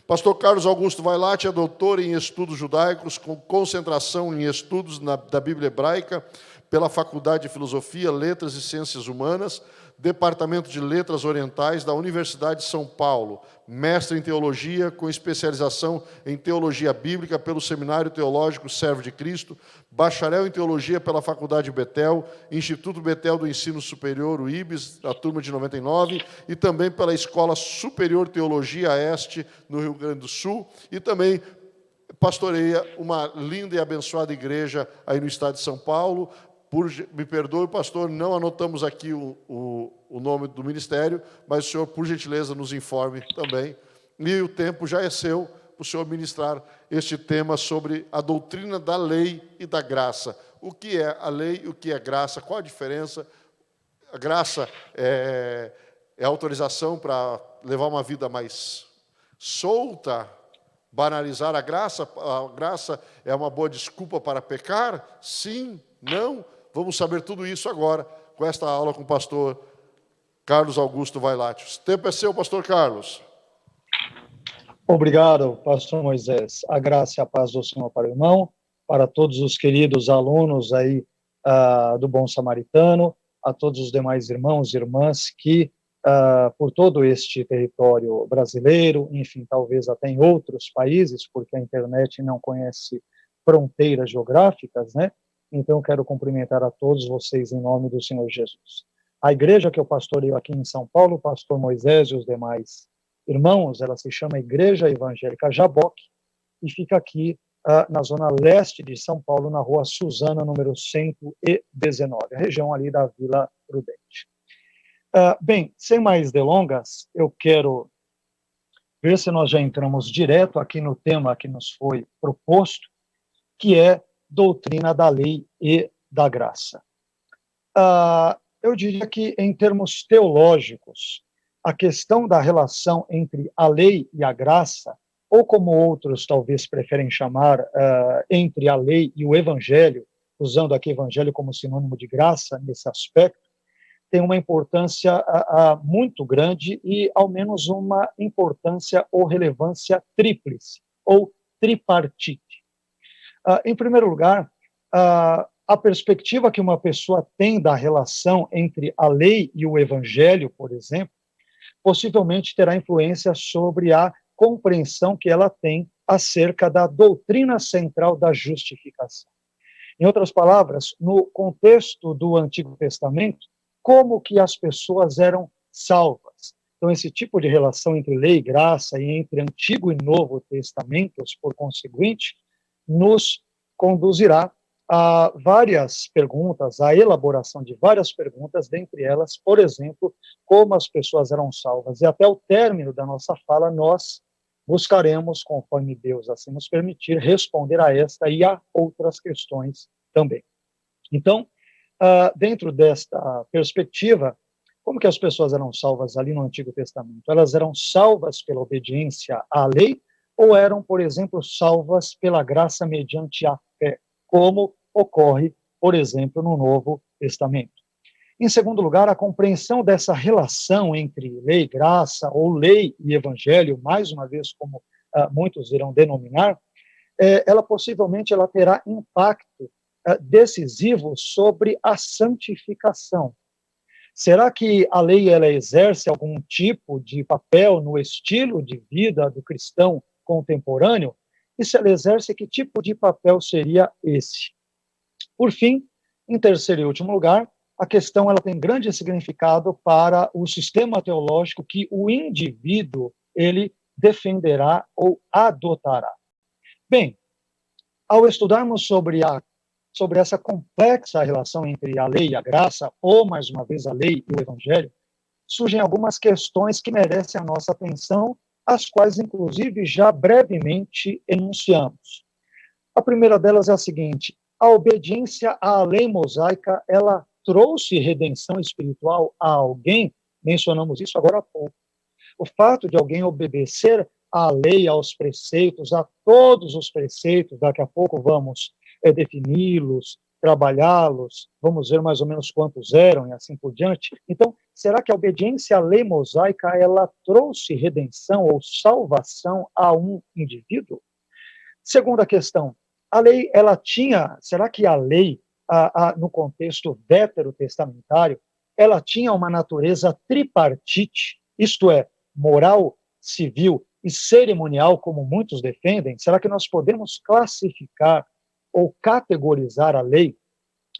Pastor Carlos Augusto Vailate é doutor em estudos judaicos, com concentração em estudos da Bíblia hebraica, pela Faculdade de Filosofia, Letras e Ciências Humanas, Departamento de Letras Orientais da Universidade de São Paulo, mestre em Teologia, com especialização em Teologia Bíblica pelo Seminário Teológico Servo de Cristo, bacharel em Teologia pela Faculdade Betel, Instituto Betel do Ensino Superior, o IBES, a turma de 99, e também pela Escola Superior Teologia Este, no Rio Grande do Sul, e também pastoreia uma linda e abençoada igreja aí no estado de São Paulo. Me perdoe, pastor, não anotamos aqui o nome do ministério, mas o senhor, por gentileza, nos informe também. E o tempo já é seu para o senhor ministrar este tema sobre a doutrina da lei e da graça. O que é a lei e o que é graça? Qual a diferença? A graça é autorização para levar uma vida mais solta, banalizar a graça é uma boa desculpa para pecar? Sim, não? Vamos saber tudo isso agora, com esta aula com o pastor Carlos Augusto Vailate. O tempo é seu, pastor Carlos. Obrigado, pastor Moisés. A graça e a paz do Senhor para o irmão, para todos os queridos alunos aí do Bom Samaritano, a todos os demais irmãos e irmãs que, por todo este território brasileiro, enfim, talvez até em outros países, porque a internet não conhece fronteiras geográficas, né? Então, quero cumprimentar a todos vocês em nome do Senhor Jesus. A igreja que eu pastoreio aqui em São Paulo, o pastor Moisés e os demais irmãos, ela se chama Igreja Evangélica Jaboque e fica aqui na zona leste de São Paulo, na rua Suzana, número 119, a região ali da Vila Prudente. Bem, sem mais delongas, eu quero ver se nós já entramos direto aqui no tema que nos foi proposto, que é doutrina da lei e da graça. Eu diria que, em termos teológicos, a questão da relação entre a lei e a graça, ou como outros talvez preferem chamar, entre a lei e o evangelho, usando aqui evangelho como sinônimo de graça nesse aspecto, tem uma importância muito grande e, ao menos, uma importância ou relevância tríplice, ou tripartite. Em primeiro lugar, a perspectiva que uma pessoa tem da relação entre a lei e o evangelho, por exemplo, possivelmente terá influência sobre a compreensão que ela tem acerca da doutrina central da justificação. Em outras palavras, no contexto do Antigo Testamento, como que as pessoas eram salvas? Então, esse tipo de relação entre lei e graça e entre Antigo e Novo Testamentos, por conseguinte, nos conduzirá a várias perguntas, a elaboração de várias perguntas, dentre elas, por exemplo, como as pessoas eram salvas. E até o término da nossa fala, nós buscaremos, conforme Deus assim nos permitir, responder a esta e a outras questões também. Então, dentro desta perspectiva, como que as pessoas eram salvas ali no Antigo Testamento? Elas eram salvas pela obediência à lei ou eram, por exemplo, salvas pela graça mediante a fé, como ocorre, por exemplo, no Novo Testamento? Em segundo lugar, a compreensão dessa relação entre lei e graça, ou lei e evangelho, mais uma vez, como muitos irão denominar, ela possivelmente terá impacto decisivo sobre a santificação. Será que a lei ela exerce algum tipo de papel no estilo de vida do cristão contemporâneo? E se ela exerce, que tipo de papel seria esse? Por fim, em terceiro e último lugar, a questão ela tem grande significado para o sistema teológico que o indivíduo ele defenderá ou adotará. Bem, ao estudarmos sobre essa complexa relação entre a lei e a graça, ou, mais uma vez, a lei e o evangelho, surgem algumas questões que merecem a nossa atenção, as quais, inclusive, já brevemente enunciamos. A primeira delas é a seguinte: a obediência à lei mosaica, ela trouxe redenção espiritual a alguém? Mencionamos isso agora há pouco. O fato de alguém obedecer à lei, aos preceitos, a todos os preceitos, daqui a pouco vamos defini-los trabalhá-los, vamos ver mais ou menos quantos eram e assim por diante. Então, será que a obediência à lei mosaica, ela trouxe redenção ou salvação a um indivíduo? Segunda questão, a lei, ela tinha, será que a lei, no contexto veterotestamentário, ela tinha uma natureza tripartite, isto é, moral, civil e cerimonial, como muitos defendem? Será que nós podemos classificar ou categorizar a lei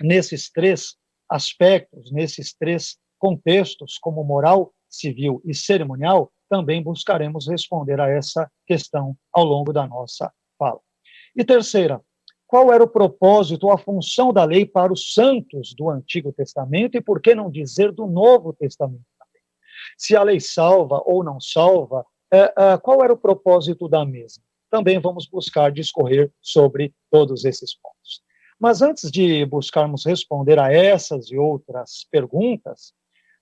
nesses três aspectos, nesses três contextos, como moral, civil e cerimonial? Também buscaremos responder a essa questão ao longo da nossa fala. E terceira, qual era o propósito, a função da lei para os santos do Antigo Testamento e, por que não dizer, do Novo Testamento também? Se a lei salva ou não salva, qual era o propósito da mesma? Também vamos buscar discorrer sobre todos esses pontos. Mas antes de buscarmos responder a essas e outras perguntas,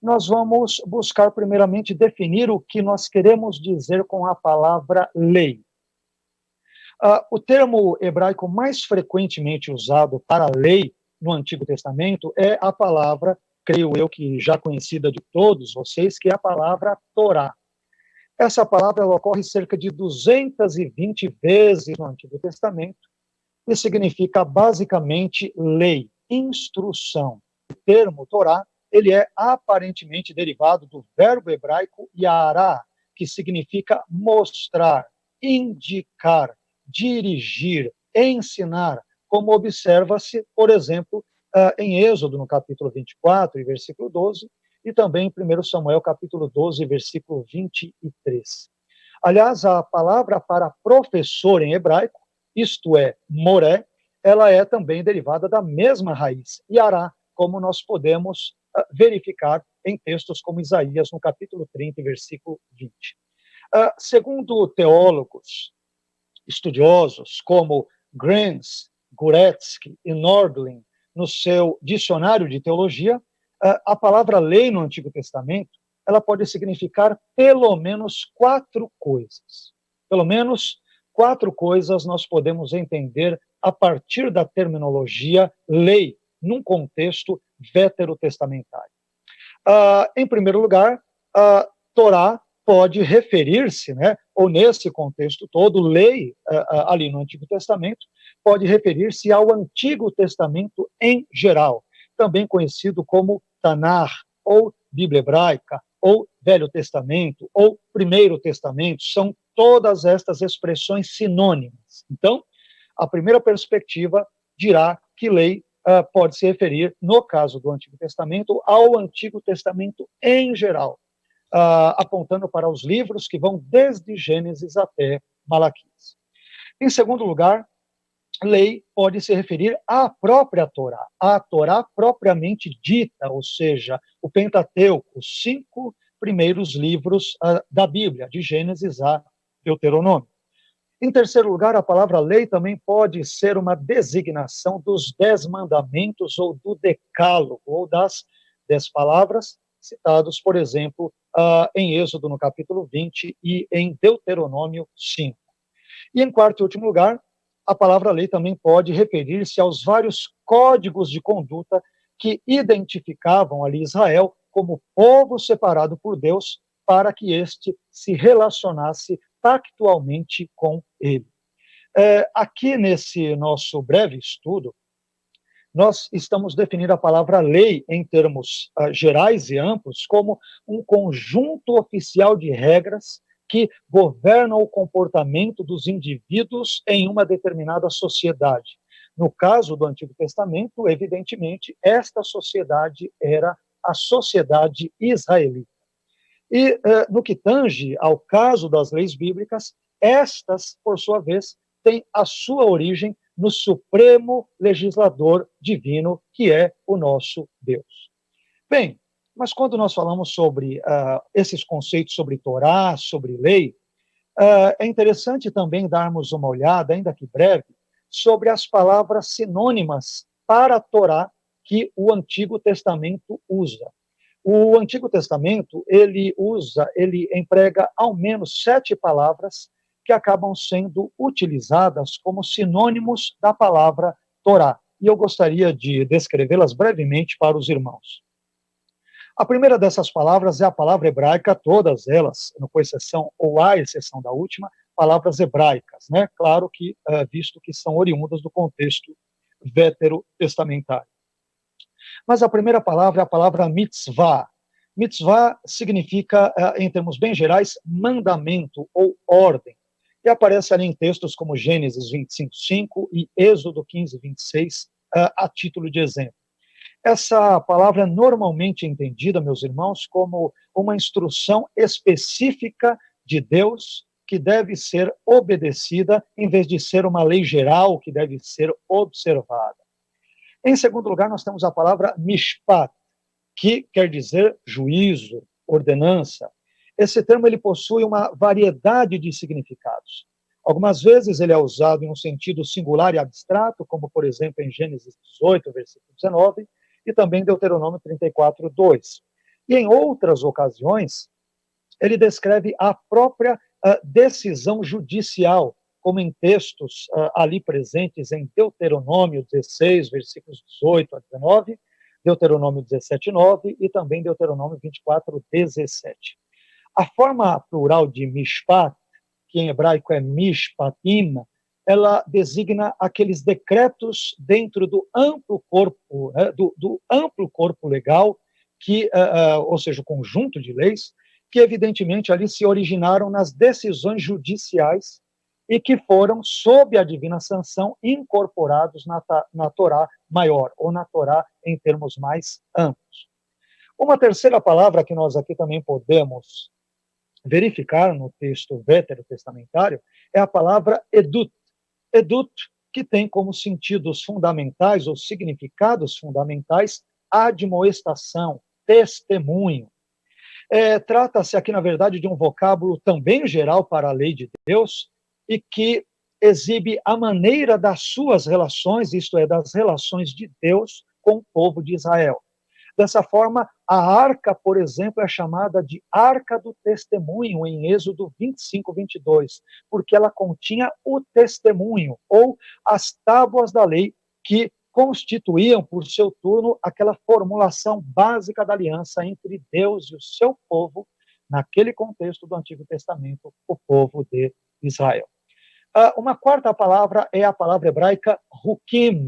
nós vamos buscar primeiramente definir o que nós queremos dizer com a palavra lei. O termo hebraico mais frequentemente usado para lei no Antigo Testamento é a palavra, creio eu que já conhecida de todos vocês, que é a palavra Torá. Essa palavra ela ocorre cerca de 220 vezes no Antigo Testamento e significa basicamente lei, instrução. O termo Torá, ele é aparentemente derivado do verbo hebraico yará, que significa mostrar, indicar, dirigir, ensinar, como observa-se, por exemplo, em Êxodo, no capítulo 24, e versículo 12, e também em 1 Samuel, capítulo 12, versículo 23. Aliás, a palavra para professor em hebraico, isto é, moré, ela é também derivada da mesma raiz, yará, como nós podemos verificar em textos como Isaías, no capítulo 30, versículo 20. Segundo teólogos, estudiosos como Granz, Guretzky e Nordlin, no seu dicionário de teologia, a palavra lei no Antigo Testamento, ela pode significar pelo menos 4 coisas. Pelo menos 4 coisas nós podemos entender a partir da terminologia lei, num contexto veterotestamentário. Em primeiro lugar, Torá pode referir-se, né, ou nesse contexto todo, lei ali no Antigo Testamento, pode referir-se ao Antigo Testamento em geral, também conhecido como Tanar, ou Bíblia Hebraica, ou Velho Testamento, ou Primeiro Testamento, são todas estas expressões sinônimas. Então, a primeira perspectiva dirá que lei pode se referir, no caso do Antigo Testamento, ao Antigo Testamento em geral, apontando para os livros que vão desde Gênesis até Malaquias. Em segundo lugar, lei pode se referir à própria Torá, a Torá propriamente dita, ou seja, o Pentateuco, os 5 primeiros livros da Bíblia, de Gênesis a Deuteronômio. Em terceiro lugar, a palavra lei também pode ser uma designação dos 10 mandamentos ou do decálogo, ou das 10 palavras citados, por exemplo, em Êxodo, no capítulo 20, e em Deuteronômio 5. E em quarto e último lugar, a palavra lei também pode referir-se aos vários códigos de conduta que identificavam ali Israel como povo separado por Deus para que este se relacionasse pactualmente com ele. Aqui nesse nosso breve estudo, nós estamos definindo a palavra lei em termos gerais e amplos como um conjunto oficial de regras que governam o comportamento dos indivíduos em uma determinada sociedade. No caso do Antigo Testamento, evidentemente, esta sociedade era a sociedade israelita. E no que tange ao caso das leis bíblicas, estas, por sua vez, têm a sua origem no supremo legislador divino, que é o nosso Deus. Bem, mas quando nós falamos sobre esses conceitos sobre Torá, sobre lei, é interessante também darmos uma olhada, ainda que breve, sobre as palavras sinônimas para Torá que o Antigo Testamento usa. O Antigo Testamento, ele emprega ao menos 7 palavras que acabam sendo utilizadas como sinônimos da palavra Torá. e eu gostaria de descrevê-las brevemente para os irmãos. A primeira dessas palavras é a palavra hebraica, todas elas, com exceção ou à exceção da última, palavras hebraicas, né? Claro que, visto que são oriundas do contexto veterotestamentário. Mas a primeira palavra é a palavra mitzvah. Mitzvah significa, em termos bem gerais, mandamento ou ordem. E aparece ali em textos como Gênesis 25:5 e Êxodo 15:26, a título de exemplo. Essa palavra é normalmente entendida, meus irmãos, como uma instrução específica de Deus que deve ser obedecida, em vez de ser uma lei geral que deve ser observada. Em segundo lugar, nós temos a palavra mishpat, que quer dizer juízo, ordenança. Esse termo ele possui uma variedade de significados. Algumas vezes ele é usado em um sentido singular e abstrato, como, por exemplo, em Gênesis 18, versículo 19, e também em Deuteronômio 34:2. E em outras ocasiões, ele descreve a própria decisão judicial, como em textos ali presentes em Deuteronômio 16, versículos 18 a 19, Deuteronômio 17:9 e também Deuteronômio 24:17. A forma plural de mishpat, que em hebraico é mishpatim, ela designa aqueles decretos dentro do amplo corpo, do amplo corpo legal, que, ou seja, o conjunto de leis, que evidentemente ali se originaram nas decisões judiciais e que foram, sob a divina sanção, incorporados na Torá maior, ou na Torá em termos mais amplos. Uma terceira palavra que nós aqui também podemos verificar no texto veterotestamentário é a palavra edut. Edut, que tem como sentidos fundamentais ou significados fundamentais admoestação, testemunho. Trata-se aqui, na verdade, de um vocábulo também geral para a lei de Deus e que exibe a maneira das suas relações, isto é, das relações de Deus com o povo de Israel. Dessa forma, a arca, por exemplo, é chamada de Arca do Testemunho, em Êxodo 25:22, porque ela continha o testemunho, ou as tábuas da lei, que constituíam, por seu turno, aquela formulação básica da aliança entre Deus e o seu povo, naquele contexto do Antigo Testamento, o povo de Israel. Uma quarta palavra é a palavra hebraica hukim,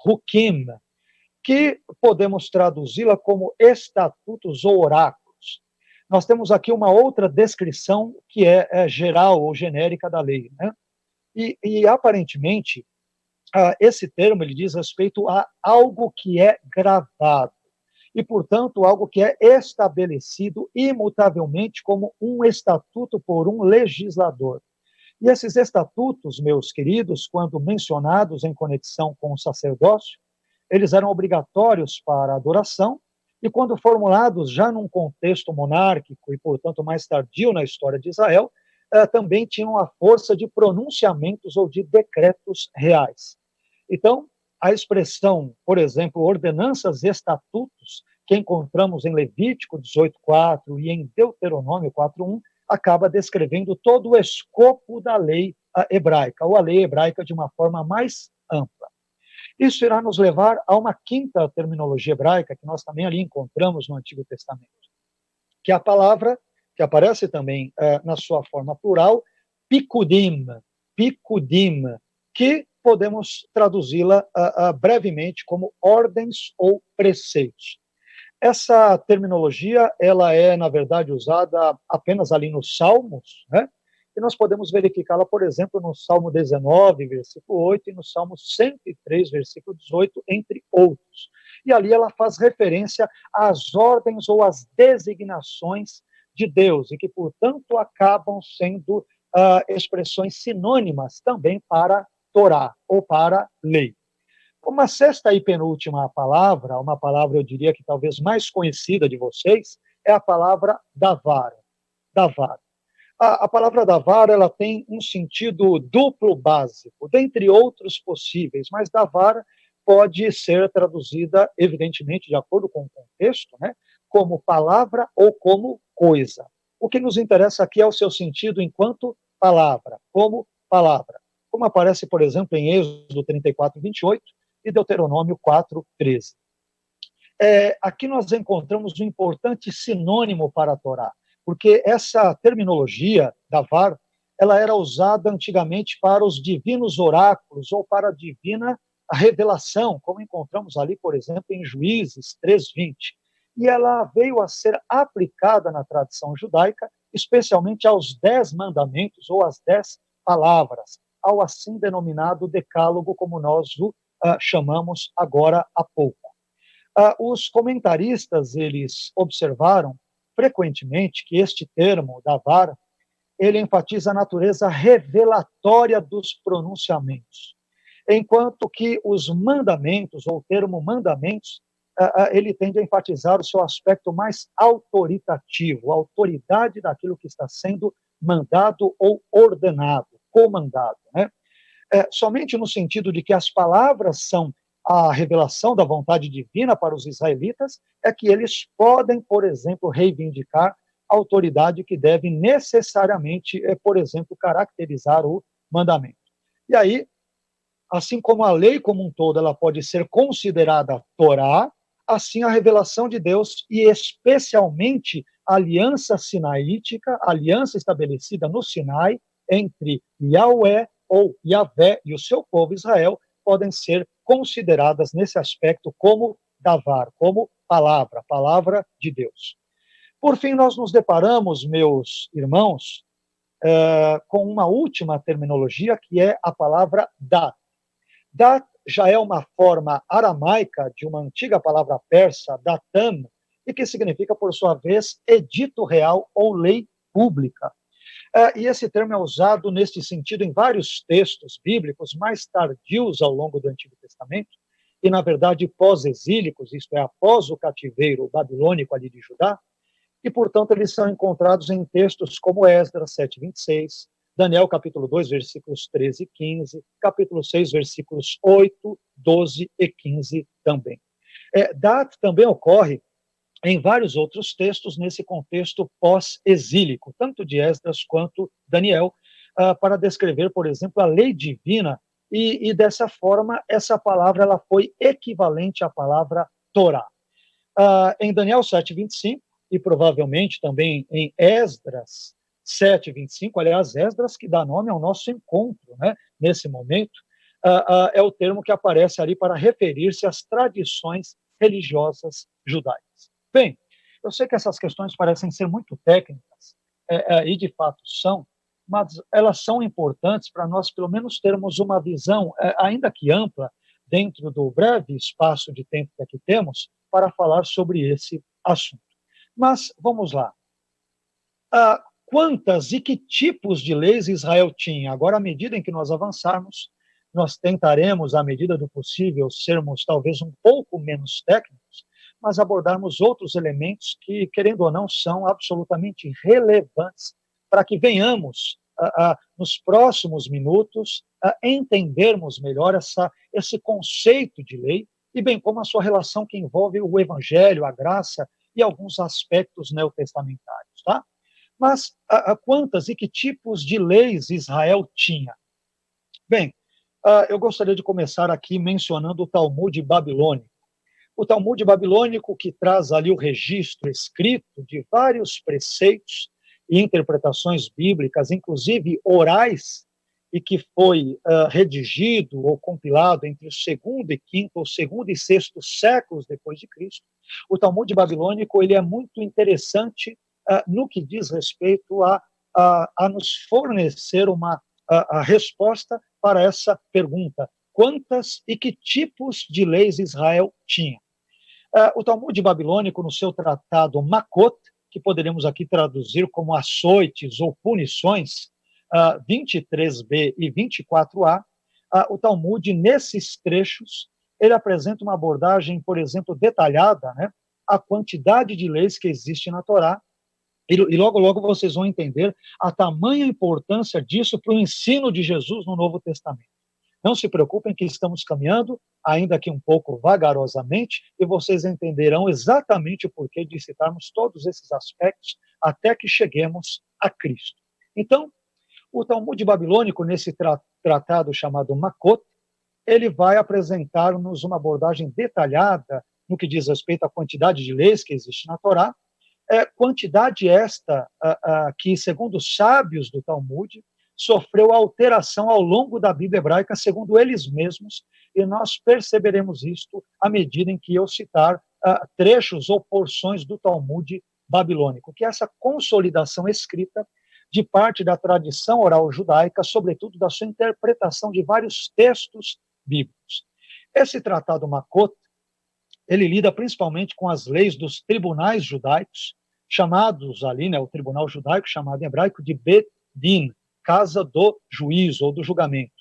hukim, que podemos traduzi-la como estatutos ou oráculos. Nós temos aqui uma outra descrição que é geral ou genérica da lei, né? E aparentemente, esse termo ele diz respeito a algo que é gravado e, portanto, algo que é estabelecido imutavelmente como um estatuto por um legislador. E esses estatutos, meus queridos, quando mencionados em conexão com o sacerdócio, eles eram obrigatórios para a adoração, e quando formulados já num contexto monárquico e, portanto, mais tardio na história de Israel, também tinham a força de pronunciamentos ou de decretos reais. Então, a expressão, por exemplo, ordenanças e estatutos, que encontramos em Levítico 18:4 e em Deuteronômio 4:1, acaba descrevendo todo o escopo da lei hebraica, ou a lei hebraica de uma forma mais ampla. Isso irá nos levar a uma quinta terminologia hebraica, que nós também ali encontramos no Antigo Testamento, que é a palavra, que aparece também na sua forma plural, pikudim, pikudim, que podemos traduzi-la brevemente como ordens ou preceitos. Essa terminologia, ela é, na verdade, usada apenas ali nos Salmos, né? E nós podemos verificá-la, por exemplo, no Salmo 19, versículo 8, e no Salmo 103, versículo 18, entre outros. E ali ela faz referência às ordens ou às designações de Deus, e que, portanto, acabam sendo expressões sinônimas também para Torá, ou para lei. Uma sexta e penúltima palavra, uma palavra, eu diria que talvez mais conhecida de vocês, é a palavra davar. Davar. A palavra davar, ela tem um sentido duplo básico, dentre outros possíveis, mas davar pode ser traduzida, evidentemente, de acordo com o contexto, né, como palavra ou como coisa. O que nos interessa aqui é o seu sentido enquanto palavra, como aparece, por exemplo, em Êxodo 34:28, e Deuteronômio 4:13. Aqui nós encontramos um importante sinônimo para a Torá, porque essa terminologia, davar, ela era usada antigamente para os divinos oráculos ou para a divina revelação, como encontramos ali, por exemplo, em Juízes 3:20. E ela veio a ser aplicada na tradição judaica, especialmente aos 10 mandamentos ou às 10 palavras, ao assim denominado decálogo, como nós o chamamos agora há pouco. Os comentaristas, eles observaram frequentemente que este termo, davar, ele enfatiza a natureza revelatória dos pronunciamentos, enquanto que os mandamentos, ou o termo mandamentos, ele tende a enfatizar o seu aspecto mais autoritativo, a autoridade daquilo que está sendo mandado ou ordenado, comandado, né? Somente no sentido de que as palavras são a revelação da vontade divina para os israelitas, é que eles podem, por exemplo, reivindicar a autoridade que deve necessariamente, por exemplo, caracterizar o mandamento. E aí, assim como a lei como um todo ela pode ser considerada Torá, assim a revelação de Deus, e especialmente a aliança sinaítica, a aliança estabelecida no Sinai entre Yahweh ou Yahvé e o seu povo Israel, podem ser consideradas nesse aspecto como davar, como palavra de Deus. Por fim, nós nos deparamos, meus irmãos, com uma última terminologia, que é a palavra dat. Dat já é uma forma aramaica de uma antiga palavra persa, datam, e que significa, por sua vez, edito real ou lei pública. E esse termo é usado neste sentido em vários textos bíblicos mais tardios ao longo do Antigo Testamento, e, na verdade, pós-exílicos, isto é, após o cativeiro babilônico ali de Judá, e, portanto, eles são encontrados em textos como Esdras 7:26, Daniel capítulo 2, versículos 13 e 15, capítulo 6, versículos 8, 12 e 15 também. Dat também ocorre em vários outros textos nesse contexto pós-exílico, tanto de Esdras quanto Daniel, para descrever, por exemplo, a lei divina, e dessa forma essa palavra ela foi equivalente à palavra Torá. Em Daniel 7:25, e provavelmente também em Esdras 7:25, aliás, Esdras que dá nome ao nosso encontro, né, nesse momento, é o termo que aparece ali para referir-se às tradições religiosas judaicas. Bem, eu sei que essas questões parecem ser muito técnicas, e de fato são, mas elas são importantes para nós, pelo menos, termos uma visão, ainda que ampla, dentro do breve espaço de tempo que aqui temos, para falar sobre esse assunto. Mas, vamos lá. Quantas e que tipos de leis Israel tinha? Agora, à medida em que nós avançarmos, nós tentaremos, à medida do possível, sermos talvez um pouco menos técnicos, mas abordarmos outros elementos que, querendo ou não, são absolutamente relevantes para que venhamos, nos próximos minutos, entendermos melhor esse conceito de lei, e bem como a sua relação que envolve o evangelho, a graça e alguns aspectos neotestamentários, tá? Mas quantas e que tipos de leis Israel tinha? Bem, eu gostaria de começar aqui mencionando o Talmud babilônico. O Talmud babilônico, que traz ali o registro escrito de vários preceitos e interpretações bíblicas, inclusive orais, e que foi redigido ou compilado entre o segundo e quinto, ou segundo e sexto séculos depois de Cristo. O Talmud babilônico ele é muito interessante no que diz respeito a nos fornecer a resposta para essa pergunta: quantas e que tipos de leis Israel tinha? O Talmud babilônico, no seu tratado Makot, que poderíamos aqui traduzir como açoites ou punições, 23b e 24a, o Talmud, nesses trechos, ele apresenta uma abordagem, por exemplo, detalhada, né, a quantidade de leis que existe na Torá, e logo, logo vocês vão entender a tamanha importância disso para o ensino de Jesus no Novo Testamento. Não se preocupem que estamos caminhando, ainda que um pouco vagarosamente, e vocês entenderão exatamente o porquê de citarmos todos esses aspectos até que cheguemos a Cristo. Então, o Talmud babilônico, nesse tratado chamado Makot, ele vai apresentar-nos uma abordagem detalhada no que diz respeito à quantidade de leis que existe na Torá, quantidade esta que, segundo os sábios do Talmud, sofreu alteração ao longo da Bíblia hebraica, segundo eles mesmos, e nós perceberemos isto à medida em que eu citar trechos ou porções do Talmud babilônico, que é essa consolidação escrita de parte da tradição oral judaica, sobretudo da sua interpretação de vários textos bíblicos. Esse tratado Makot, ele lida principalmente com as leis dos tribunais judaicos, chamados ali, o tribunal judaico, chamado em hebraico de Bet Din, casa do juízo ou do julgamento.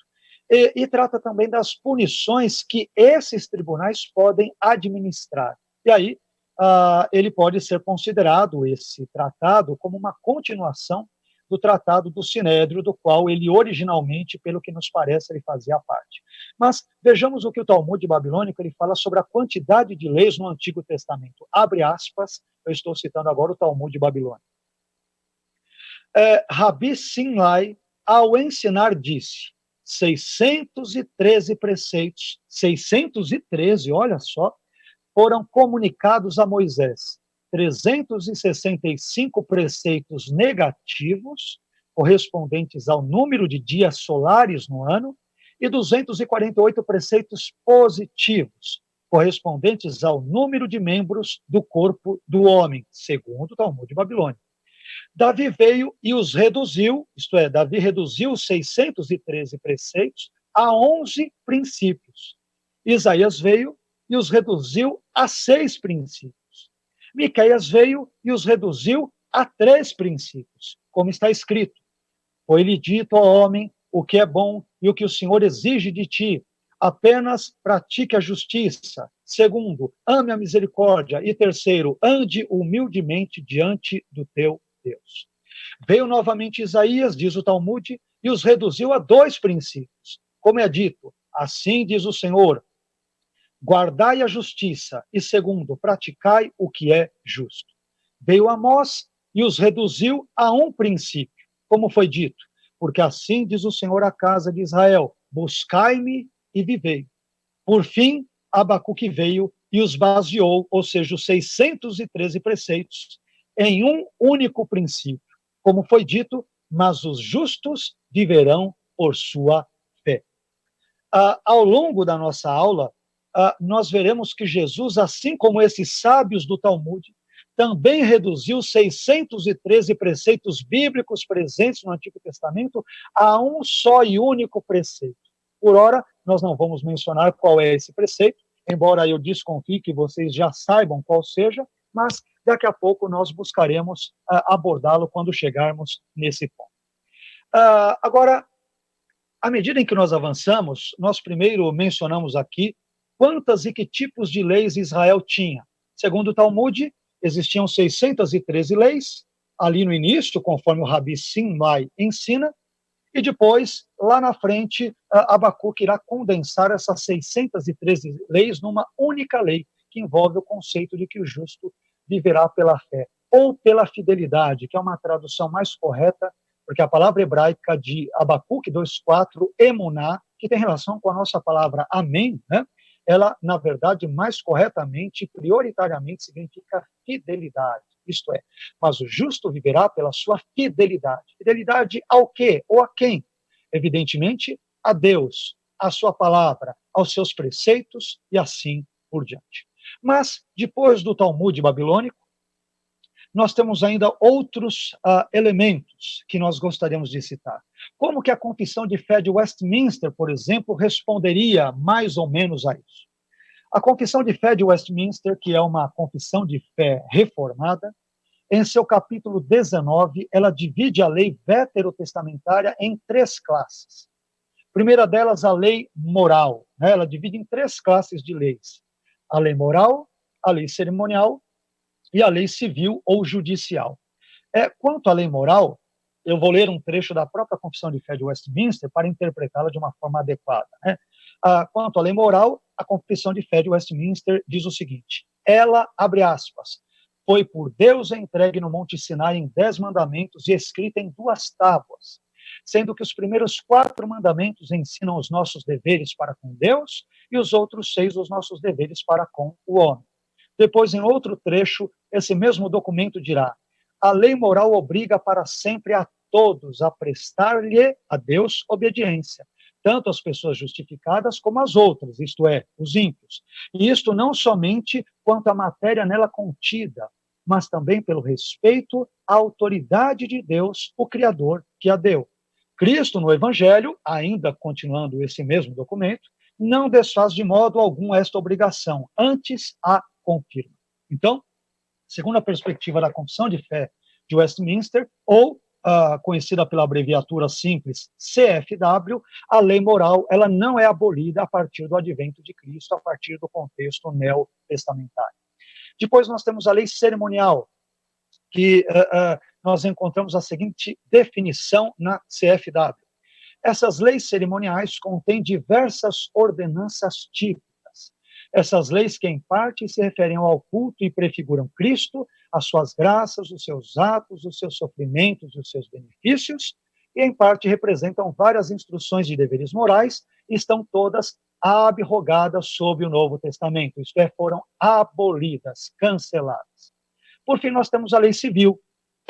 E trata também das punições que esses tribunais podem administrar. E aí, ele pode ser considerado, esse tratado, como uma continuação do Tratado do Sinédrio, do qual ele originalmente, pelo que nos parece, ele fazia parte. Mas vejamos o que o Talmud babilônico ele fala sobre a quantidade de leis no Antigo Testamento. Abre aspas, eu estou citando agora o Talmud babilônico. Rabi Sinlai, ao ensinar, disse 613 preceitos, 613, olha só, foram comunicados a Moisés. 365 preceitos negativos, correspondentes ao número de dias solares no ano, e 248 preceitos positivos, correspondentes ao número de membros do corpo do homem, segundo o Talmud babilônico. Davi veio e os reduziu, isto é, Davi reduziu os 613 preceitos a 11 princípios. Isaías veio e os reduziu a 6 princípios. Miqueias veio e os reduziu a 3 princípios, como está escrito. Foi-lhe dito ao homem o que é bom e o que o Senhor exige de ti. Apenas pratique a justiça. Segundo, ame a misericórdia. E terceiro, ande humildemente diante do teu Deus. Veio novamente Isaías, diz o Talmud, e os reduziu a 2 princípios. Como é dito, assim diz o Senhor, guardai a justiça, e segundo, praticai o que é justo. Veio Amós e os reduziu a 1 princípio, como foi dito, porque assim diz o Senhor à casa de Israel, buscai-me e vivei. Por fim, Abacuque veio e os baseou, ou seja, os 613 preceitos, em um único princípio, como foi dito, mas os justos viverão por sua fé. Ao longo da nossa aula, nós veremos que Jesus, assim como esses sábios do Talmud, também reduziu 613 preceitos bíblicos presentes no Antigo Testamento a um só e único preceito. Por ora, nós não vamos mencionar qual é esse preceito, embora eu desconfie que vocês já saibam qual seja, mas daqui a pouco nós buscaremos abordá-lo quando chegarmos nesse ponto. Agora, à medida em que nós avançamos, nós primeiro mencionamos aqui quantas e que tipos de leis Israel tinha. Segundo o Talmud, existiam 613 leis, ali no início, conforme o Rabi Sinlai ensina, e depois, lá na frente, Abacuque irá condensar essas 613 leis numa única lei, que envolve o conceito de que o justo viverá pela fé, ou pela fidelidade, que é uma tradução mais correta, porque a palavra hebraica de Abacuque 2,4, emuná, que tem relação com a nossa palavra amém, né? Ela, na verdade, mais corretamente, prioritariamente, significa fidelidade. Isto é, mas o justo viverá pela sua fidelidade. Fidelidade ao quê? Ou a quem? Evidentemente, a Deus, à sua palavra, aos seus preceitos e assim por diante. Mas, depois do Talmud babilônico, nós temos ainda outros elementos que nós gostaríamos de citar. Como que a Confissão de Fé de Westminster, por exemplo, responderia mais ou menos a isso? A Confissão de Fé de Westminster, que é uma confissão de fé reformada, em seu capítulo 19, ela divide a lei veterotestamentária em 3 classes. A primeira delas, a lei moral, né? Ela divide em 3 classes de leis. A lei moral, a lei cerimonial e a lei civil ou judicial. Quanto à lei moral, eu vou ler um trecho da própria Confissão de Fé de Westminster para interpretá-la de uma forma adequada, né? Quanto à lei moral, a Confissão de Fé de Westminster diz o seguinte: ela, abre aspas, foi por Deus entregue no Monte Sinai em 10 mandamentos e escrita em 2 tábuas. sendo que os primeiros 4 mandamentos ensinam os nossos deveres para com Deus e os outros 6 os nossos deveres para com o homem. Depois, em outro trecho, esse mesmo documento dirá: a lei moral obriga para sempre a todos a prestar-lhe a Deus obediência, tanto as pessoas justificadas como as outras, isto é, os ímpios. E isto não somente quanto à matéria nela contida, mas também pelo respeito à autoridade de Deus, o Criador, que a deu. Cristo, no Evangelho, ainda continuando esse mesmo documento, não desfaz de modo algum esta obrigação, antes a confirma. Então, segundo a perspectiva da Confissão de Fé de Westminster, ou conhecida pela abreviatura simples CFW, a lei moral ela não é abolida a partir do advento de Cristo, a partir do contexto neotestamentário. Depois nós temos a lei cerimonial, que nós encontramos a seguinte definição na CFW. Essas leis cerimoniais contêm diversas ordenanças típicas. Essas leis que, em parte, se referem ao culto e prefiguram Cristo, as suas graças, os seus atos, os seus sofrimentos e os seus benefícios, e, em parte, representam várias instruções de deveres morais e estão todas abrogadas sob o Novo Testamento, isto é, foram abolidas, canceladas. Por fim, nós temos a lei civil,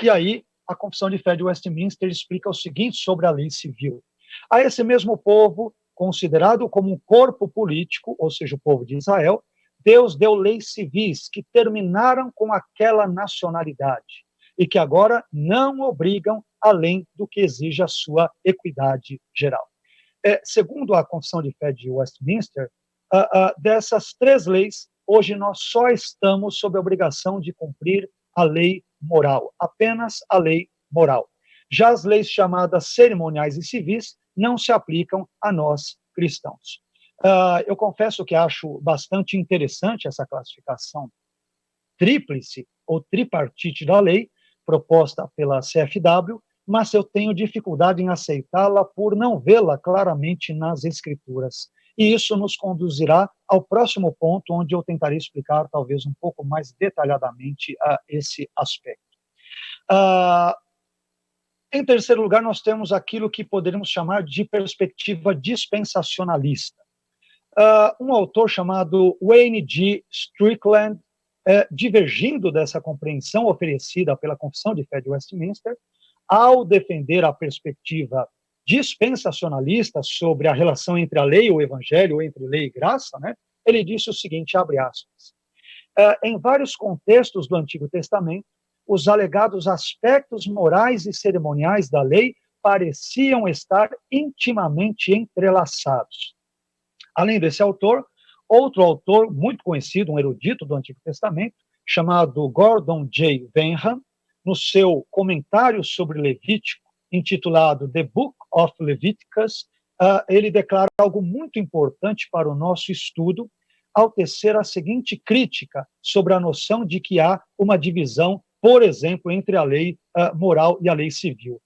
e aí a Confissão de Fé de Westminster explica o seguinte sobre a lei civil. A esse mesmo povo, considerado como um corpo político, ou seja, o povo de Israel, Deus deu leis civis que terminaram com aquela nacionalidade e que agora não obrigam além do que exige a sua equidade geral. Segundo a Confissão de Fé de Westminster, dessas 3 leis, hoje nós só estamos sob a obrigação de cumprir a lei moral, apenas a lei moral. Já as leis chamadas cerimoniais e civis não se aplicam a nós cristãos. Eu confesso que acho bastante interessante essa classificação tríplice ou tripartite da lei proposta pela CFW, mas eu tenho dificuldade em aceitá-la por não vê-la claramente nas Escrituras. E isso nos conduzirá ao próximo ponto, onde eu tentarei explicar, talvez um pouco mais detalhadamente, esse aspecto. Em terceiro lugar, nós temos aquilo que poderíamos chamar de perspectiva dispensacionalista. Um autor chamado Wayne G. Strickland, divergindo dessa compreensão oferecida pela Confissão de Fé de Westminster, ao defender a perspectiva dispensacionalista sobre a relação entre a lei e o evangelho, ou entre lei e graça, né, ele disse o seguinte, abre aspas, em vários contextos do Antigo Testamento, os alegados aspectos morais e cerimoniais da lei pareciam estar intimamente entrelaçados. Além desse autor, outro autor muito conhecido, um erudito do Antigo Testamento, chamado Gordon J. Benham, no seu comentário sobre Levítico, intitulado The Book of Leviticus, ele declara algo muito importante para o nosso estudo, ao tecer a seguinte crítica sobre a noção de que há uma divisão, por exemplo, entre a lei moral e a lei civil.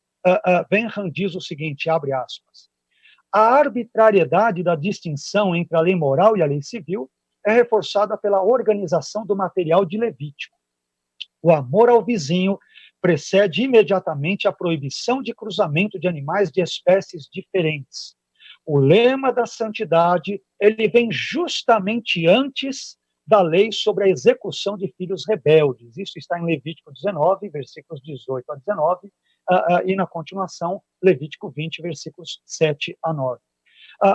Benham diz o seguinte, abre aspas, a arbitrariedade da distinção entre a lei moral e a lei civil é reforçada pela organização do material de Levítico. O amor ao vizinho precede imediatamente a proibição de cruzamento de animais de espécies diferentes. O lema da santidade, ele vem justamente antes da lei sobre a execução de filhos rebeldes. Isso está em Levítico 19, versículos 18 a 19, e na continuação, Levítico 20, versículos 7 a 9.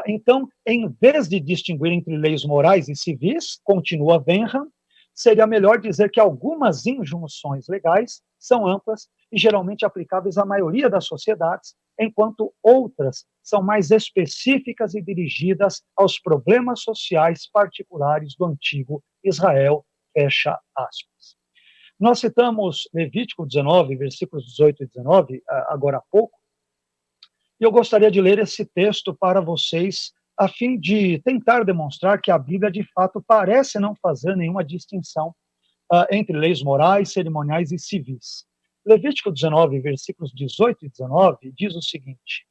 Então, em vez de distinguir entre leis morais e civis, continua Benham, seria melhor dizer que algumas injunções legais são amplas e geralmente aplicáveis à maioria das sociedades, enquanto outras são mais específicas e dirigidas aos problemas sociais particulares do antigo Israel, fecha aspas. Nós citamos Levítico 19, versículos 18 e 19, agora há pouco, e eu gostaria de ler esse texto para vocês, a fim de tentar demonstrar que a Bíblia, de fato, parece não fazer nenhuma distinção entre leis morais, cerimoniais e civis. Levítico 19, versículos 18 e 19, diz o seguinte,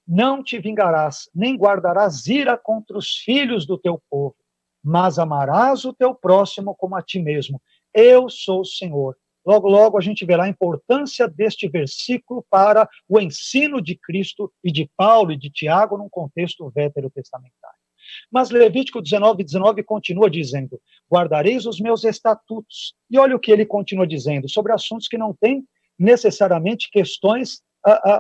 não te vingarás, nem guardarás ira contra os filhos do teu povo, mas amarás o teu próximo como a ti mesmo. Eu sou o Senhor. Logo, logo a gente verá a importância deste versículo para o ensino de Cristo e de Paulo e de Tiago num contexto veterotestamentário. Mas Levítico 19:19 continua dizendo: guardareis os meus estatutos. E olha o que ele continua dizendo, sobre assuntos que não têm necessariamente questões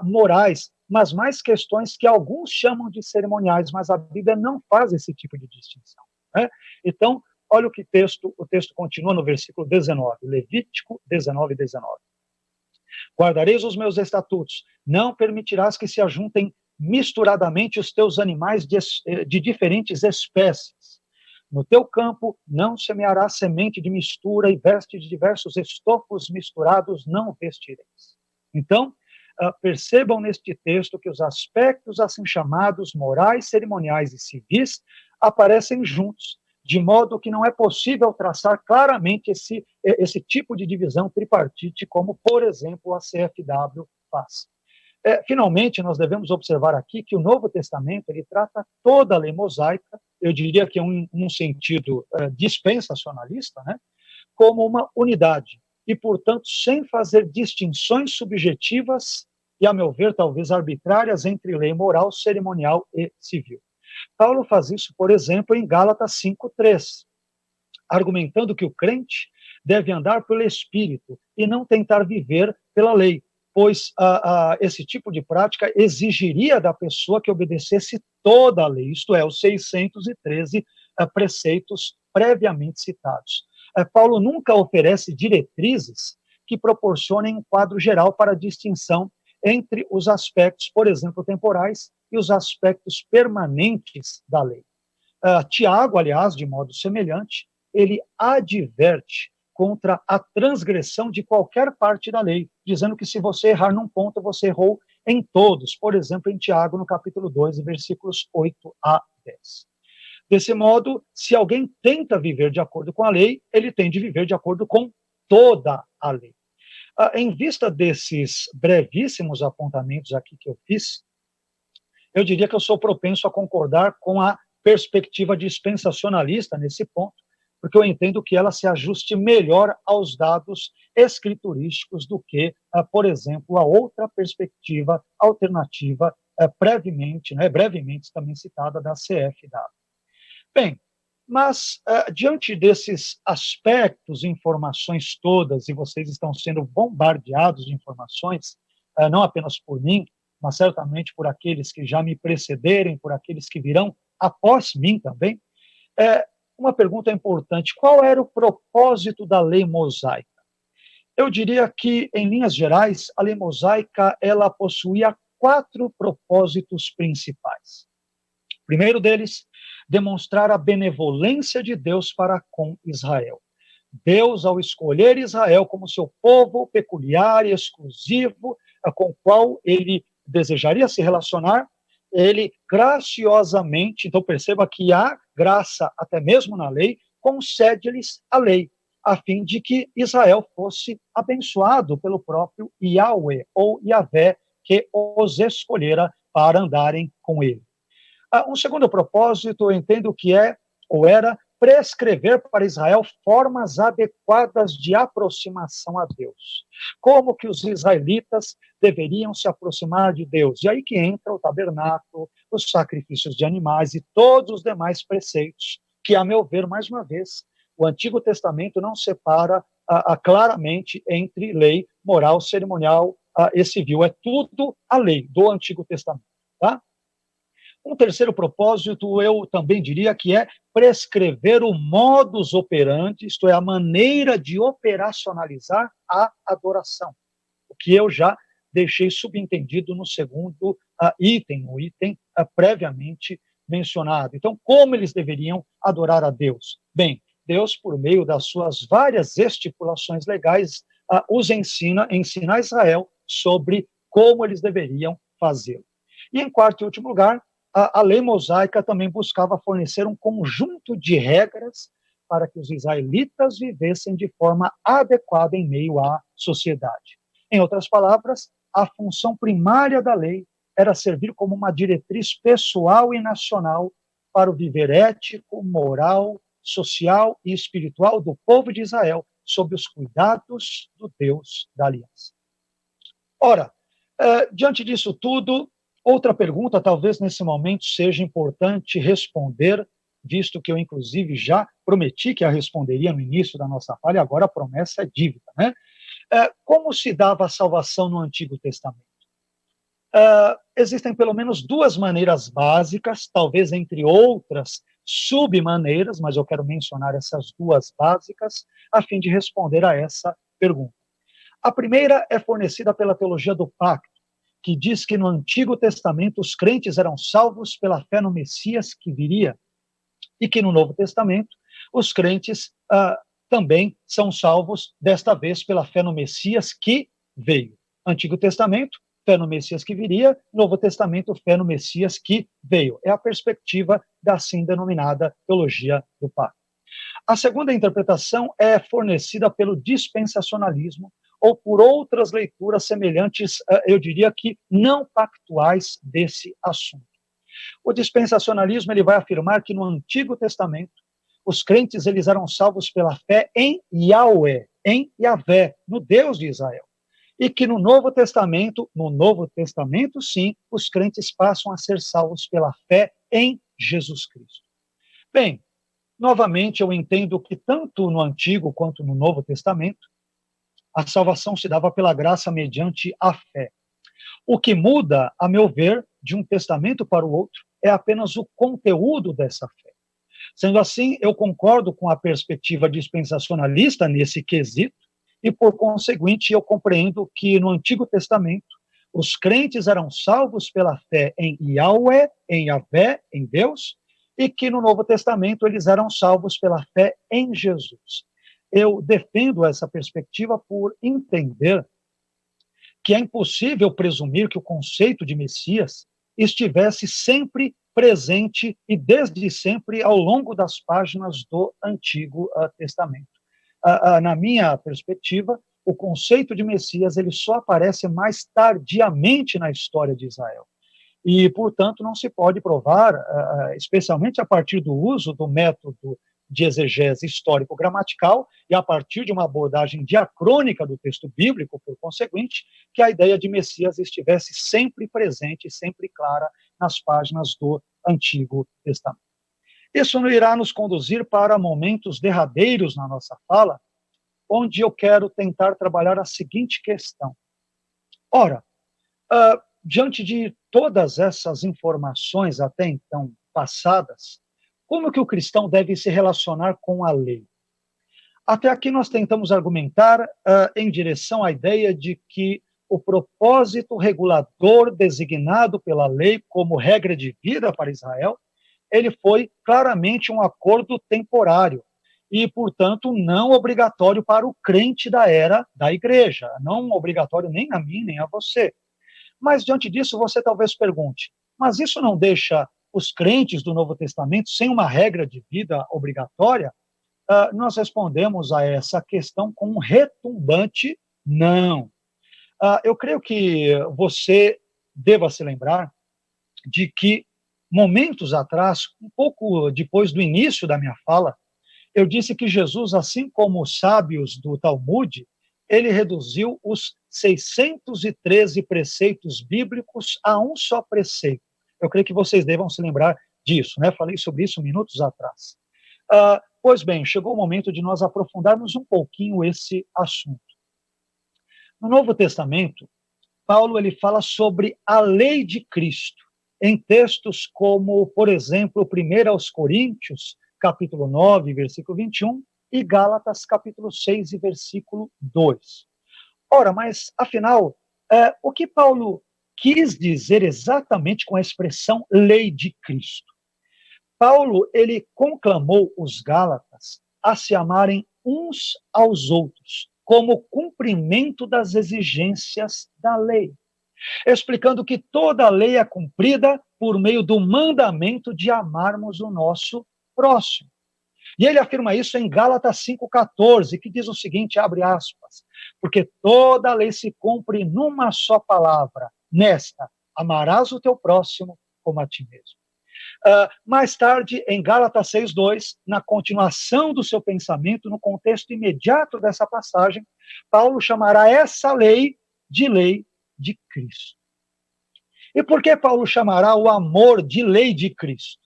morais, mas mais questões que alguns chamam de cerimoniais, mas a Bíblia não faz esse tipo de distinção, né? Então, olha o que o texto continua no versículo 19, Levítico 19:19. Guardareis os meus estatutos, não permitirás que se ajuntem misturadamente os teus animais de diferentes espécies. No teu campo não semearás semente de mistura, e veste de diversos estofos misturados não vestireis. Então, percebam neste texto que os aspectos assim chamados morais, cerimoniais e civis aparecem juntos, de modo que não é possível traçar claramente esse tipo de divisão tripartite, como, por exemplo, a CFW faz. Finalmente, nós devemos observar aqui que o Novo Testamento ele trata toda a lei mosaica, eu diria que é um sentido dispensacionalista, né, como uma unidade, e, portanto, sem fazer distinções subjetivas e, a meu ver, talvez arbitrárias entre lei moral, cerimonial e civil. Paulo faz isso, por exemplo, em Gálatas 5:3, argumentando que o crente deve andar pelo Espírito e não tentar viver pela lei, pois esse tipo de prática exigiria da pessoa que obedecesse toda a lei, isto é, os 613 preceitos previamente citados. Paulo nunca oferece diretrizes que proporcionem um quadro geral para a distinção entre os aspectos, por exemplo, temporais e os aspectos permanentes da lei. Tiago, aliás, de modo semelhante, ele adverte contra a transgressão de qualquer parte da lei, dizendo que se você errar num ponto, você errou em todos. Por exemplo, em Tiago, no capítulo 2, versículos 8 a 10. Desse modo, se alguém tenta viver de acordo com a lei, ele tem de viver de acordo com toda a lei. Em vista desses brevíssimos apontamentos aqui que eu fiz, eu diria que eu sou propenso a concordar com a perspectiva dispensacionalista nesse ponto, porque eu entendo que ela se ajuste melhor aos dados escriturísticos do que, por exemplo, a outra perspectiva alternativa brevemente também citada da CFW. Bem, mas diante desses aspectos, informações todas, e vocês estão sendo bombardeados de informações, não apenas por mim, mas certamente por aqueles que já me precederem, por aqueles que virão após mim também, uma pergunta importante: qual era o propósito da lei mosaica? Eu diria que, em linhas gerais, a lei mosaica ela possuía 4 propósitos principais. O primeiro deles, demonstrar a benevolência de Deus para com Israel. Deus, ao escolher Israel como seu povo peculiar e exclusivo, com o qual ele desejaria se relacionar, ele graciosamente, então perceba que há graça até mesmo na lei, concede-lhes a lei, a fim de que Israel fosse abençoado pelo próprio Yahweh, ou Yahvé, que os escolhera para andarem com ele. Um segundo propósito, eu entendo que era prescrever para Israel formas adequadas de aproximação a Deus. Como que os israelitas deveriam se aproximar de Deus. E aí que entra o tabernáculo, os sacrifícios de animais e todos os demais preceitos, que, a meu ver, mais uma vez, o Antigo Testamento não separa claramente entre lei, moral, cerimonial e civil. É tudo a lei do Antigo Testamento, tá? Um terceiro propósito, eu também diria que é prescrever o modus operandi, isto é, a maneira de operacionalizar a adoração, o que eu já deixei subentendido no segundo item, o item previamente mencionado. Então, como eles deveriam adorar a Deus? Bem, Deus, por meio das suas várias estipulações legais, ensina a Israel sobre como eles deveriam fazê-lo. E, em quarto e último lugar, a lei mosaica também buscava fornecer um conjunto de regras para que os israelitas vivessem de forma adequada em meio à sociedade. Em outras palavras, a função primária da lei era servir como uma diretriz pessoal e nacional para o viver ético, moral, social e espiritual do povo de Israel, sob os cuidados do Deus da aliança. Ora, diante disso tudo, outra pergunta, talvez nesse momento seja importante responder, visto que eu, inclusive, já prometi que a responderia no início da nossa fala, e agora a promessa é dívida, né? Como se dava a salvação no Antigo Testamento? Existem pelo menos duas maneiras básicas, talvez entre outras submaneiras, mas eu quero mencionar essas duas básicas a fim de responder a essa pergunta. A primeira é fornecida pela teologia do pacto, que diz que no Antigo Testamento os crentes eram salvos pela fé no Messias que viria, e que no Novo Testamento os crentes também são salvos, desta vez pela fé no Messias que veio. Antigo Testamento, fé no Messias que viria, Novo Testamento, fé no Messias que veio. É a perspectiva da assim denominada teologia do pacto. A segunda interpretação é fornecida pelo dispensacionalismo, ou por outras leituras semelhantes, eu diria que não pactuais desse assunto. O dispensacionalismo ele vai afirmar que no Antigo Testamento os crentes eles eram salvos pela fé em Yahweh, em Yahvé, no Deus de Israel. E que no Novo Testamento sim, os crentes passam a ser salvos pela fé em Jesus Cristo. Bem, novamente eu entendo que tanto no Antigo quanto no Novo Testamento a salvação se dava pela graça mediante a fé. O que muda, a meu ver, de um testamento para o outro é apenas o conteúdo dessa fé. Sendo assim, eu concordo com a perspectiva dispensacionalista nesse quesito, e, por conseguinte, eu compreendo que no Antigo Testamento os crentes eram salvos pela fé em Yahweh, em Yahvé, em Deus, e que no Novo Testamento eles eram salvos pela fé em Jesus. Eu defendo essa perspectiva por entender que é impossível presumir que o conceito de Messias estivesse sempre presente e desde sempre ao longo das páginas do Antigo Testamento. Na minha perspectiva, o conceito de Messias ele só aparece mais tardiamente na história de Israel. E, portanto, não se pode provar, especialmente a partir do uso do método de exegese histórico-gramatical e a partir de uma abordagem diacrônica do texto bíblico, por conseguinte, que a ideia de Messias estivesse sempre presente, sempre clara nas páginas do Antigo Testamento. Isso irá nos conduzir para momentos derradeiros na nossa fala, onde eu quero tentar trabalhar a seguinte questão. Ora, diante de todas essas informações até então passadas, como que o cristão deve se relacionar com a lei? Até aqui nós tentamos argumentar em direção à ideia de que o propósito regulador designado pela lei como regra de vida para Israel, ele foi claramente um acordo temporário e, portanto, não obrigatório para o crente da era da igreja, não obrigatório nem a mim, nem a você. Mas, diante disso, você talvez pergunte, mas isso não deixa os crentes do Novo Testamento sem uma regra de vida obrigatória? Nós respondemos a essa questão com um retumbante não. Eu creio que você deva se lembrar de que, momentos atrás, um pouco depois do início da minha fala, eu disse que Jesus, assim como os sábios do Talmud, ele reduziu os 613 preceitos bíblicos a um só preceito. Eu creio que vocês devam se lembrar disso, né? Falei sobre isso minutos atrás. Pois bem, chegou o momento de nós aprofundarmos um pouquinho esse assunto. No Novo Testamento, Paulo ele fala sobre a lei de Cristo, em textos como, por exemplo, 1 aos Coríntios, capítulo 9, versículo 21, e Gálatas, capítulo 6, e versículo 2. Ora, mas, afinal, o que Paulo quis dizer exatamente com a expressão lei de Cristo? Paulo, ele conclamou os Gálatas a se amarem uns aos outros, como cumprimento das exigências da lei, explicando que toda a lei é cumprida por meio do mandamento de amarmos o nosso próximo. E ele afirma isso em Gálatas 5,14, que diz o seguinte, abre aspas, porque toda a lei se cumpre numa só palavra, nesta, amarás o teu próximo como a ti mesmo. Mais tarde, em Gálatas 6:2, na continuação do seu pensamento, no contexto imediato dessa passagem, Paulo chamará essa lei de Cristo. E por que Paulo chamará o amor de lei de Cristo?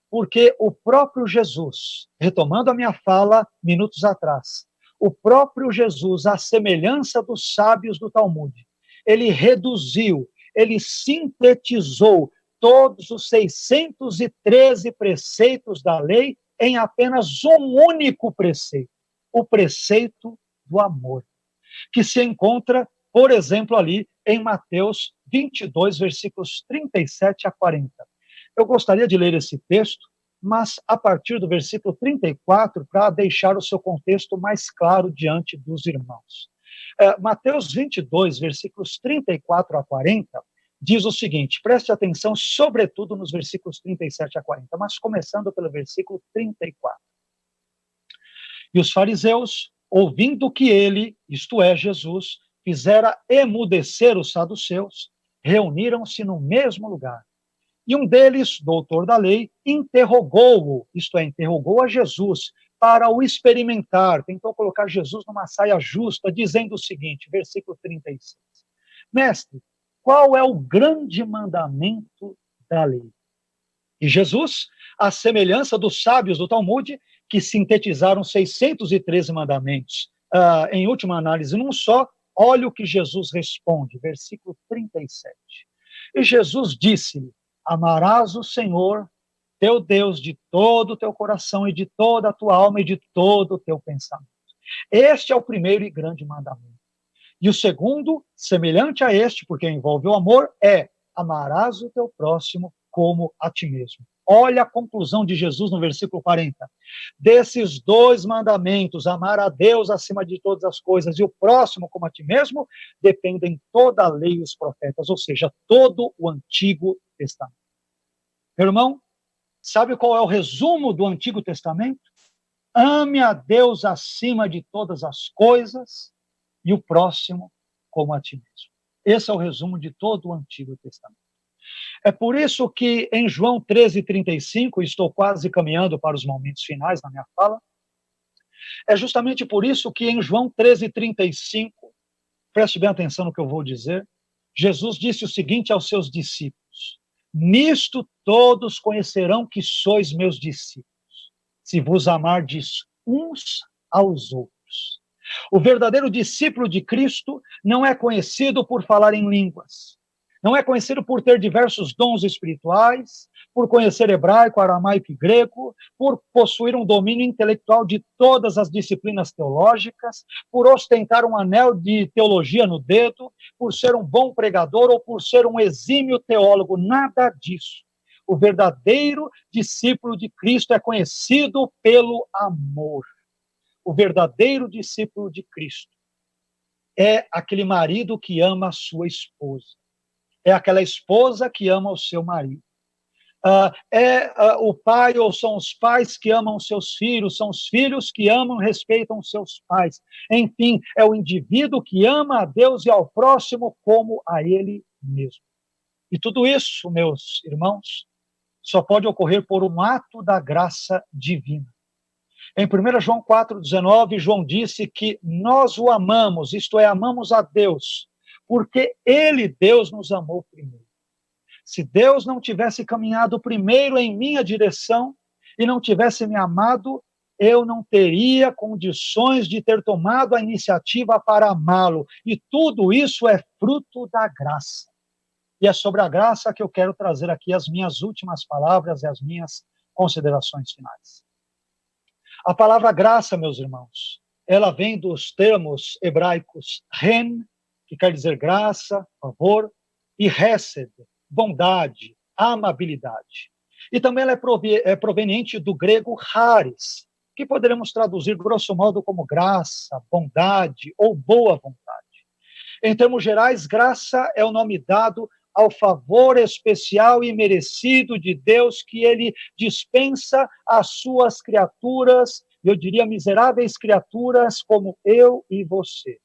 Porque o próprio Jesus, retomando a minha fala minutos atrás, o próprio Jesus, à semelhança dos sábios do Talmud, ele reduziu, ele sintetizou todos os 613 preceitos da lei em apenas um único preceito, o preceito do amor, que se encontra, por exemplo, ali em Mateus 22, versículos 37 a 40. Eu gostaria de ler esse texto, mas a partir do versículo 34, para deixar o seu contexto mais claro diante dos irmãos. Mateus 22, versículos 34 a 40, diz o seguinte, preste atenção, sobretudo nos versículos 37 a 40, mas começando pelo versículo 34. E os fariseus, ouvindo que ele, isto é, Jesus, fizera emudecer os saduceus, reuniram-se no mesmo lugar. E um deles, doutor da lei, interrogou-o, isto é, interrogou a Jesus, para o experimentar, tentou colocar Jesus numa saia justa, dizendo o seguinte, versículo 36. Mestre, qual é o grande mandamento da lei? E Jesus, à semelhança dos sábios do Talmud, que sintetizaram 613 mandamentos, em última análise, num só, olha o que Jesus responde, versículo 37. E Jesus disse-lhe, amarás o Senhor, teu Deus, de todo o teu coração e de toda a tua alma e de todo o teu pensamento. Este é o primeiro e grande mandamento. E o segundo, semelhante a este, porque envolve o amor, é amarás o teu próximo como a ti mesmo. Olha a conclusão de Jesus no versículo 40. Desses dois mandamentos, amar a Deus acima de todas as coisas e o próximo como a ti mesmo, dependem toda a lei e os profetas, ou seja, todo o Antigo Testamento. Meu irmão, sabe qual é o resumo do Antigo Testamento? Ame a Deus acima de todas as coisas e o próximo como a ti mesmo. Esse é o resumo de todo o Antigo Testamento. É por isso que em João 13:35, estou quase caminhando para os momentos finais na minha fala, é justamente por isso que em João 13:35, preste bem atenção no que eu vou dizer, Jesus disse o seguinte aos seus discípulos, nisto todos conhecerão que sois meus discípulos, se vos amardes uns aos outros. O verdadeiro discípulo de Cristo não é conhecido por falar em línguas, não é conhecido por ter diversos dons espirituais, por conhecer hebraico, aramaico e grego, por possuir um domínio intelectual de todas as disciplinas teológicas, por ostentar um anel de teologia no dedo, por ser um bom pregador ou por ser um exímio teólogo, nada disso. O verdadeiro discípulo de Cristo é conhecido pelo amor. O verdadeiro discípulo de Cristo é aquele marido que ama a sua esposa. É aquela esposa que ama o seu marido. O pai ou são os pais que amam seus filhos, são os filhos que amam e respeitam seus pais. Enfim, é o indivíduo que ama a Deus e ao próximo como a ele mesmo. E tudo isso, meus irmãos, só pode ocorrer por um ato da graça divina. Em 1 João 4,19, João disse que nós o amamos, isto é, amamos a Deus, porque ele, Deus, nos amou primeiro. Se Deus não tivesse caminhado primeiro em minha direção e não tivesse me amado, eu não teria condições de ter tomado a iniciativa para amá-lo. E tudo isso é fruto da graça. E é sobre a graça que eu quero trazer aqui as minhas últimas palavras e as minhas considerações finais. A palavra graça, meus irmãos, ela vem dos termos hebraicos ren, que quer dizer graça, favor, e hesed, bondade, amabilidade. E também ela é proveniente do grego charis, que poderemos traduzir grosso modo como graça, bondade ou boa vontade. Em termos gerais, graça é o nome dado ao favor especial e merecido de Deus que ele dispensa às suas criaturas, eu diria miseráveis criaturas como eu e você.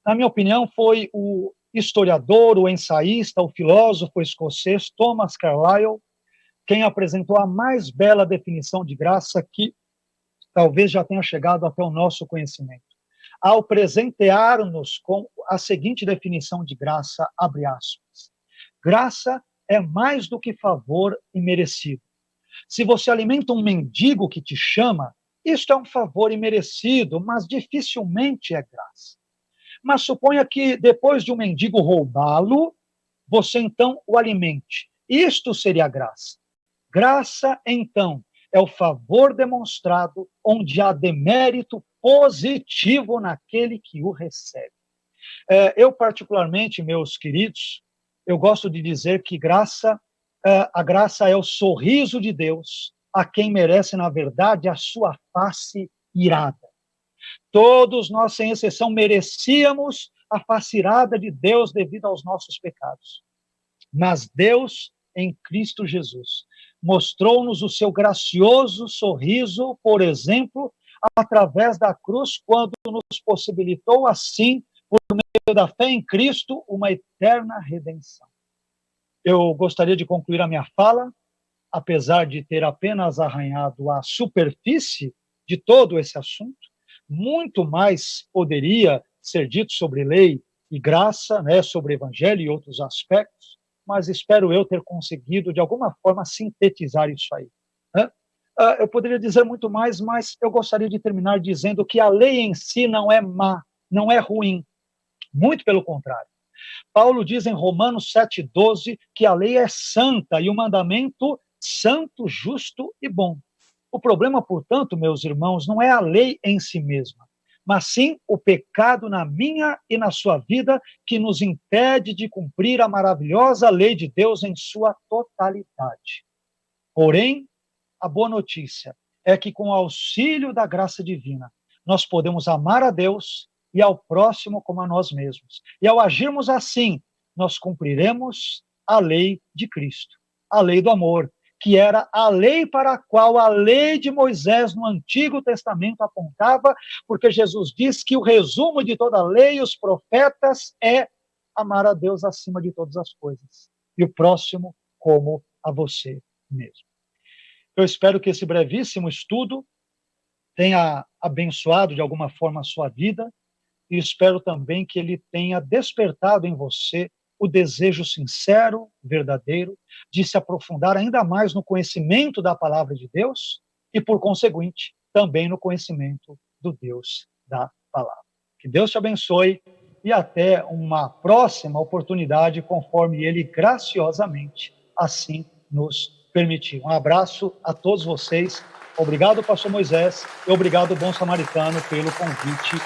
Na minha opinião, foi o historiador, o ensaísta, o filósofo escocês Thomas Carlyle quem apresentou a mais bela definição de graça que talvez já tenha chegado até o nosso conhecimento. Ao presentear-nos com a seguinte definição de graça, abre aspas, graça é mais do que favor imerecido. Se você alimenta um mendigo que te chama, isto é um favor imerecido, mas dificilmente é graça. Mas suponha que depois de um mendigo roubá-lo, você então o alimente. Isto seria graça. Graça, então, é o favor demonstrado onde há demérito positivo naquele que o recebe. Eu, particularmente, meus queridos, eu gosto de dizer que a graça é o sorriso de Deus a quem merece, na verdade, a sua face irada. Todos nós, sem exceção, merecíamos a face irada de Deus devido aos nossos pecados. Mas Deus, em Cristo Jesus, mostrou-nos o seu gracioso sorriso, por exemplo, através da cruz, quando nos possibilitou, assim, por meio da fé em Cristo, uma eterna redenção. Eu gostaria de concluir a minha fala, apesar de ter apenas arranhado a superfície de todo esse assunto, muito mais poderia ser dito sobre lei e graça, né, sobre evangelho e outros aspectos, mas espero eu ter conseguido, de alguma forma, sintetizar isso aí. Né? Eu poderia dizer muito mais, mas eu gostaria de terminar dizendo que a lei em si não é má, não é ruim, muito pelo contrário. Paulo diz em Romanos 7,12 que a lei é santa e o mandamento santo, justo e bom. O problema, portanto, meus irmãos, não é a lei em si mesma, mas sim o pecado na minha e na sua vida que nos impede de cumprir a maravilhosa lei de Deus em sua totalidade. Porém, a boa notícia é que com o auxílio da graça divina, nós podemos amar a Deus e ao próximo como a nós mesmos. E ao agirmos assim, nós cumpriremos a lei de Cristo, a lei do amor, que era a lei para a qual a lei de Moisés no Antigo Testamento apontava, porque Jesus diz que o resumo de toda a lei e os profetas é amar a Deus acima de todas as coisas, e o próximo como a você mesmo. Eu espero que esse brevíssimo estudo tenha abençoado de alguma forma a sua vida, e espero também que ele tenha despertado em você o desejo sincero, verdadeiro, de se aprofundar ainda mais no conhecimento da palavra de Deus e, por conseguinte, também no conhecimento do Deus da palavra. Que Deus te abençoe e até uma próxima oportunidade, conforme Ele graciosamente assim nos permitir. Um abraço a todos vocês. Obrigado, pastor Moisés, e obrigado, Bom Samaritano, pelo convite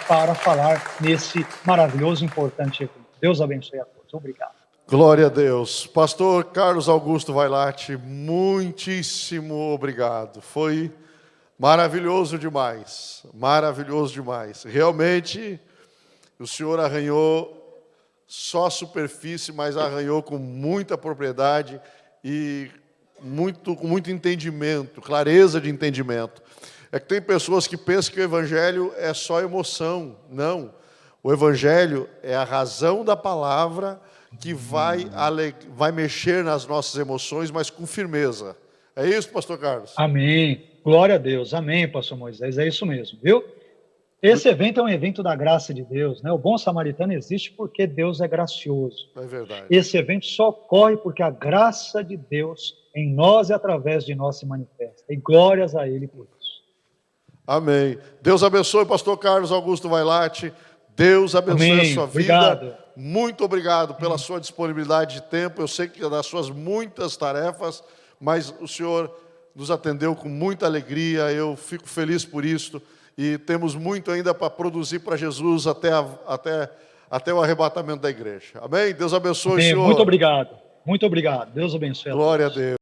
para falar nesse maravilhoso e importante evento. Deus abençoe a todos. Obrigado. Glória a Deus. Pastor Carlos Augusto Vailate, muitíssimo obrigado. Foi maravilhoso demais, maravilhoso demais. Realmente, o senhor arranhou só a superfície, mas arranhou com muita propriedade e com muito entendimento, clareza de entendimento. É que tem pessoas que pensam que o evangelho é só emoção. Não. O evangelho é a razão da palavra que vai mexer nas nossas emoções, mas com firmeza. É isso, pastor Carlos? Amém. Glória a Deus. Amém, pastor Moisés. É isso mesmo, viu? Esse evento é um evento da graça de Deus, né? O Bom Samaritano existe porque Deus é gracioso. É verdade. Esse evento só ocorre porque a graça de Deus em nós e através de nós se manifesta. E glórias a Ele por isso. Amém. Deus abençoe, pastor Carlos Augusto Vailate. Deus abençoe Amém. a sua vida. Obrigado. Muito obrigado pela sua disponibilidade de tempo. Eu sei que é das suas muitas tarefas, mas o senhor nos atendeu com muita alegria. Eu fico feliz por isso. E temos muito ainda para produzir para Jesus até o arrebatamento da igreja. Amém? Deus abençoe, Amém. senhor. Muito obrigado. Muito obrigado. Deus abençoe a todos. Glória a Deus.